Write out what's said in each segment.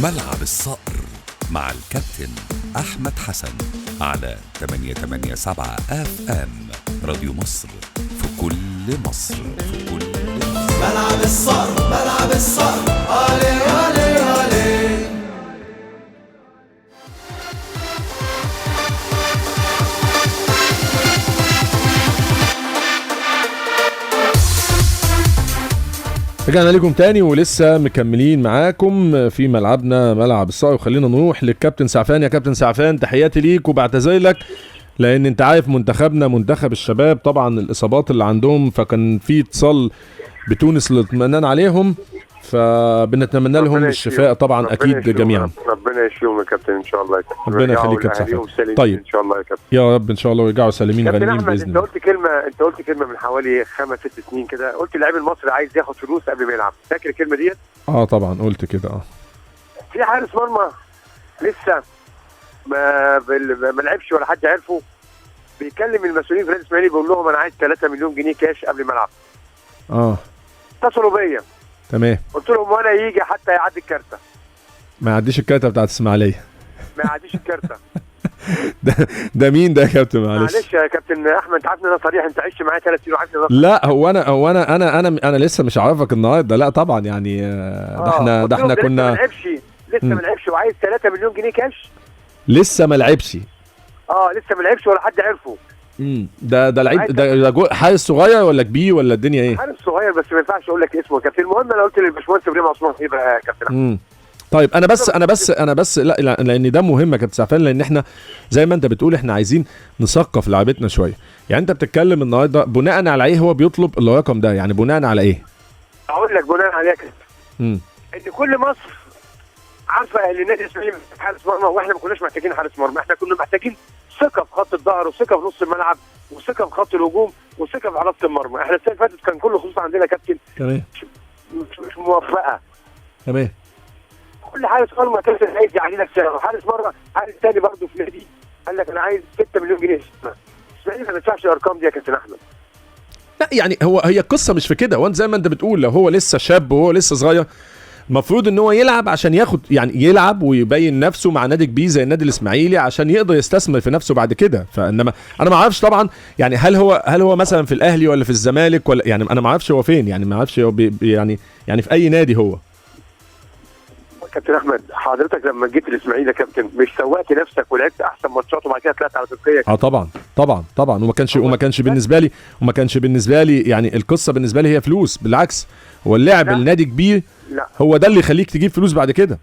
ملعب الصقر مع الكابتن أحمد حسن على 887 FM راديو مصر في كل مصر. ملعب الصقر ملعب الصقر علي علي علي. رجعنا لكم تاني ولسه مكملين معاكم في ملعبنا ملعب الصقر، وخلينا نروح للكابتن سعفان. يا كابتن سعفان تحياتي ليك وبعتذر لك، لان انت عارف منتخبنا منتخب الشباب طبعا الاصابات اللي عندهم، فكان في اتصال بتونس للاطمئنان عليهم، فبنتمنى لهم الشفاء طبعا اكيد جميعا. ربنا يشفيهم يا كابتن ان شاء الله يا كابتن. ربنا يخليك يا كابتن. طيب ان شاء الله يا كابتن، يا رب ان شاء الله ويرجعوا سالمين غانمين باذن الله. انت قلت كلمه من حوالي 5-6 سنين كده، قلت اللاعب المصري عايز ياخد فلوس قبل ما يلعب، فاكر الكلمه ديت؟ طبعا قلت كده. في حارس مرمى لسه ما لعبش ولا حد عرفه، بيكلم المسؤولين في النادي الاسماعيلي بيقول لهم انا عايز 3 مليون جنيه كاش قبل ما العب. اتصلوا بيا تمام، قلت لهم وانا يجي حتى يعدي الكارته، ما يعديش الكارته بتاعت اسماعيليه، ما يعديش الكارته. ده مين ده يا كابتن؟ معلش يا كابتن احمد، انت عارف ان انا صريح، انت عشت معايا 3 سنين وعارف. لا هو انا لسه مش عارفك النهارده، لا طبعا يعني ده احنا كنا لسه ما لعبش وعايز 3 مليون جنيه كاش. لسه ما لعبش لسه ما لعبش ولا حد عرفه. ده لعيب، ده حارس صغير ولا كبير ولا الدنيا ايه؟ حارس صغير بس ما ينفعش اقول لك اسمه يا كابتن. المهم انا قلت للباشمهندس ابراهيم عثمان ايه بقى يا كابتن. طيب انا بس لا لان ده مهم يا كابتن سعفان، لان احنا زي ما انت بتقول احنا عايزين نثقف لعبتنا شويه. يعني انت بتتكلم النهارده بناء على ايه هو بيطلب الرقم ده؟ يعني بناء على ايه؟ اقول لك بناء على كده ان كل مصر عارفه ان النادي الاسماعيلي محتاج حارس مرمى، واحنا ما كناش محتاجين حارس مرمى، احنا كنا محتاجين ثقه في خط الظهر وثقه في نص الملعب وثقه في خط الهجوم وثقه في حراسه المرمى. احنا السنه اللي فاتت كان كل خصوصا عندنا كابتن تمام مش موفقه. تمام، كل حارس مرمى كابتن عايز يعلي لك سعره، حارس مرمى حارس ثاني برضه في نادي قال لك انا عايز 6 مليون جنيه. الاسماعيلي ما بيدفعش الارقام دي يا كابتن احمد. لا يعني هي القصه مش في كده، وانت زي ما انت بتقول لو هو لسه شاب وهو لسه صغير المفروض ان هو يلعب عشان ياخد، يعني يلعب ويبين نفسه مع نادي كبير زي النادي الاسماعيلي عشان يقدر يستثمر في نفسه بعد كده. فانما انا ما اعرفش طبعا يعني هل هو مثلا في الاهلي ولا في الزمالك ولا، يعني انا ما اعرفش هو فين، يعني ما اعرفش هو يعني في اي نادي هو. كابتن احمد حضرتك لما جيت الاسماعيلي يا كابتن مش سوقت نفسك ولعبت احسن ماتشات وبعد كده طلعت على تركيا؟ طبعا وما كانش بالنسبه لي يعني القصه بالنسبه لي هي فلوس، بالعكس هو اللعب النادي كبير هو ده اللي يخليك تجيب فلوس بعد كده.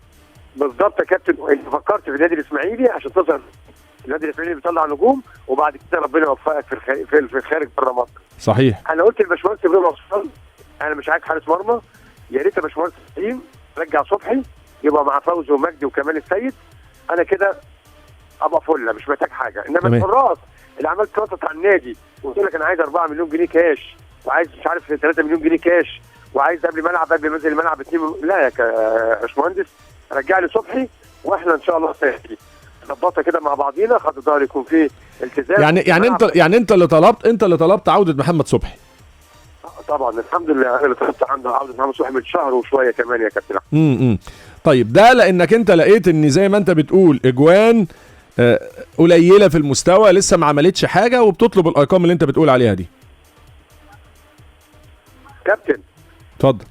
بالظبط يا كابتن، انت فكرت في النادي الاسماعيلي عشان تظهر النادي الاسماعيلي بيطلع نجوم وبعد كده ربنا يوفقك في الخارج بره مصر. صحيح. انا قلت للباشمهندس ابراهيم عثمان انا مش عايز حارس مرمى، يا ريت يا باشمهندس ابراهيم رجع صبحي يبقى مع فوزي ومجدي وكمال السيد، انا كده ابقى فله مش محتاج حاجه. انما الحراس اللي عملت خطط على النادي وقلت لك انا عايز 4 مليون جنيه كاش وعايز مش عارف 3 مليون جنيه كاش وعايز قبل قبل ما انزل الملعب 2 لا يا باشمهندس رجع لي صبحي واحنا ان شاء الله سهلين نظبطها كده مع بعضينا، خط الظهر يكون فيه التزام. يعني انت اللي طلبت عوده محمد صبحي. طبعا الحمد لله انا اللي طلبت عنده عوده محمد صبحي من شهر وشويه كمان يا كابتن. طيب ده لانك انت لقيت ان زي ما انت بتقول اجوان قليله في المستوى لسه ما عملتش حاجه وبتطلب الارقام اللي انت بتقول عليها دي. كابتن اتفضل.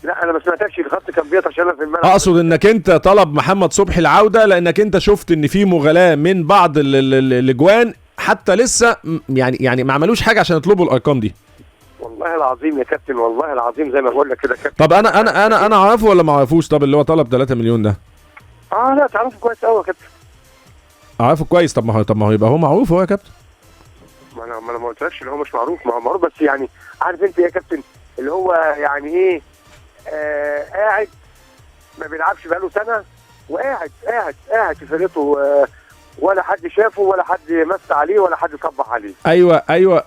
لا انا ما سمعتكش، الخط كان بيقطع عشان في الملعب. اقصد انك انت طلب محمد صبحي العوده لانك انت شفت ان في مغالاه من بعض الاجوان حتى لسه يعني ما عملوش حاجه عشان يطلبوا الارقام دي. والله العظيم يا كابتن والله العظيم زي ما بقول لك كده كابتن. طب انا اعرفه ولا ما اعرفوش؟ طب اللي هو طلب 3 مليون ده لا تعرفه كويس قوي يا كابتن. اعرفه كويس. طب ما هو يبقى هو معروف هو يا كابتن. ما انا ما قلتلكش ان هو مش معروف، ما هو معروف بس يعني عارف انت يا كابتن اللي هو يعني ايه قاعد ما بيلعبش بقاله سنه وقاعد في فرقته ولا حد شافه ولا حد مس عليه ولا حد صبح عليه.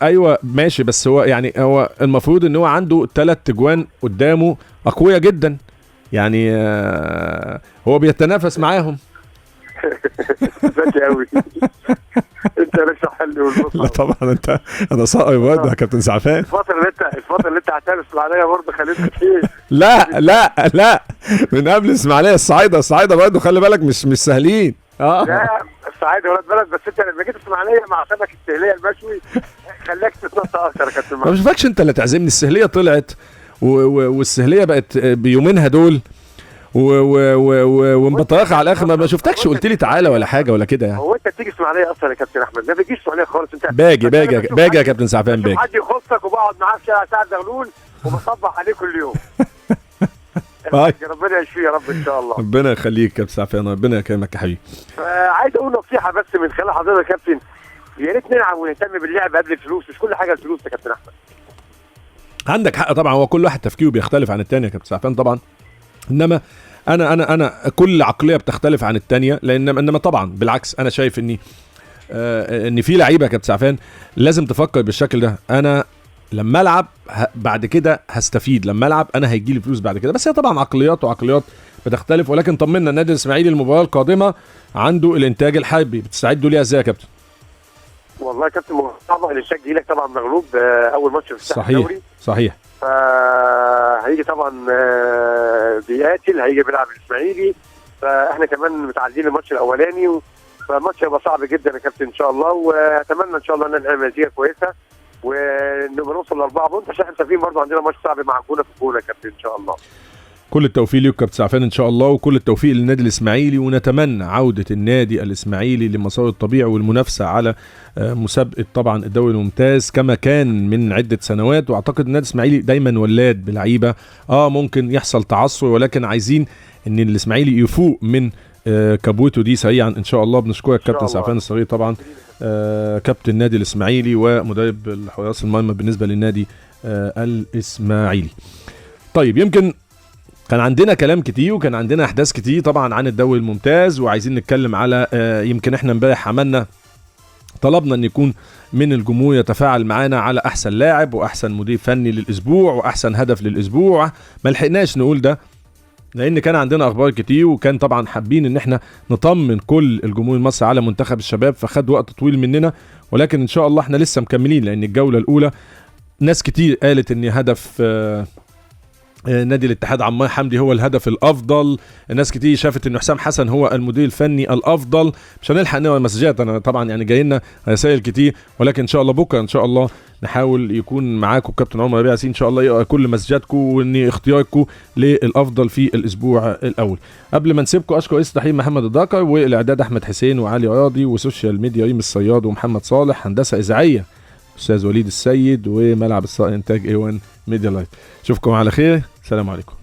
ايوه ماشي، بس هو يعني هو المفروض ان هو عنده 3 اجوان قدامه اقوياء جدا، يعني هو بيتنافس معاهم. ذكي قوي انت لك حل والبص. لا طبعا انا صائم برضه يا كابتن سعفان. الفتره اللي انت هتعمل اسماعيليه برضه خليتك كتير. لا من قبل اسماعيليه الصعايده برضه خلي بالك مش سهلين. لا الصعايده ولاد بلد، بس انت لما جيت اسماعيليه مع سمك السهليه المشوي خلاك تتنطط اكتر يا كابتن. ما بشوفكش انت اللي تعزمني. السهليه طلعت والسهليه بقت بيومينها دول ومبطرخه على الاخر. ما شفتكش قلت لي تعالى ولا حاجه ولا كده يعني. هو انت بتيجي اسماعيليه اصلا يا كابتن احمد؟ ما بتجيش اسماعيليه خالص انت. باجي يا كابتن سعفان باجي. حد يخصك وبقعد معاه في شارع سعد زغلول وبصبح عليه كل يوم. ربنا يشفيه يا رب ان شاء الله. ربنا يخليك يا كابتن سعفان، ربنا يكرمك يا حبيبي. عايز اقول نصيحه بس من خلال حضرتك يا كابتن، يا ريت نلعب ونهتم باللعب قبل الفلوس، مش كل حاجه الفلوس يا كابتن احمد. عندك حق طبعا، هو كل واحد تفكيره بيختلف عن الثاني يا كابتن سعفان طبعا، انما انا كل عقليه بتختلف عن الثانيه، انما طبعا بالعكس انا شايف ان في لعيبه يا كابتن سعفان لازم تفكر بالشكل ده. انا لما العب بعد كده هستفيد، لما العب انا هيجي لي فلوس بعد كده. بس هي طبعا عقليات بتختلف، ولكن طمنا النادي الاسماعيلي المباراه القادمه عنده الانتاج الحربي، بتستعدوا ليها ازاي يا كابتن؟ والله يا كابتن طبعا الانتاج جاي لك طبعا مغلوب اول ماتش في الدوري. صحيح. هيجي طبعا بيقاتل، هيجي بيلعب الاسماعيلي، فاحنا كمان متعادلين الماتش الاولاني، فالماتش هيبقى صعب جدا يا كابتن ان شاء الله، واتمنى ان شاء الله ان نعمل نتيجه كويسه ونبقى نوصل ل4 بونت، عشان احنا شايفين برضه عندنا ماتش صعب مع الجونه في الجونه يا كابتن ان شاء الله. كل التوفيق ليك كابتن سعفان ان شاء الله، وكل التوفيق للنادي الاسماعيلي، ونتمنى عوده النادي الاسماعيلي لمساره الطبيعي والمنافسه على مسابقه طبعا الدوري الممتاز كما كان من عده سنوات. واعتقد النادي الاسماعيلي دايما ولاد بلعيبه ممكن يحصل تعثر، ولكن عايزين ان الاسماعيلي يفوق من كابوته دي سريعا ان شاء الله. بنشكرك كابتن سعفان الصغير طبعا، كابتن النادي الاسماعيلي ومدرب حراس المرمى بالنسبه للنادي الاسماعيلي. طيب يمكن كان عندنا كلام كتير وكان عندنا احداث كتير طبعا عن الدوري الممتاز، وعايزين نتكلم على يمكن احنا امبارح عملنا طلبنا ان يكون من الجمهور يتفاعل معانا على احسن لاعب واحسن مدير فني للاسبوع واحسن هدف للاسبوع. ما لحقناش نقول ده لان كان عندنا اخبار كتير، وكان طبعا حابين ان احنا نطمن كل الجمهور المصري على منتخب الشباب، فخد وقت طويل مننا، ولكن ان شاء الله احنا لسه مكملين، لان الجولة الاولى ناس كتير قالت ان هدف نادي الاتحاد عمار حمدي هو الهدف الافضل، الناس كتير شافت ان حسام حسن هو المدير الفني الافضل. مش هنلحق نقرا مسجات، انا طبعا يعني جاي لنا رسائل كتير، ولكن ان شاء الله بكره ان شاء الله نحاول يكون معاكم كابتن عمر ربيع ياسين ان شاء الله يقرا كل مسجاتكم وان اختياركم للافضل في الاسبوع الاول. قبل ما نسيبكم اشكر رئيس التحرير محمد الدكر، والاعداد احمد حسين وعلي راضي، وسوشيال ميديا ريم الصياد ومحمد صالح، هندسه اذاعيه استاذ وليد السيد، وملعب الصقر انتاج A1 ميديا لايت. اشوفكم على خير، السلام عليكم.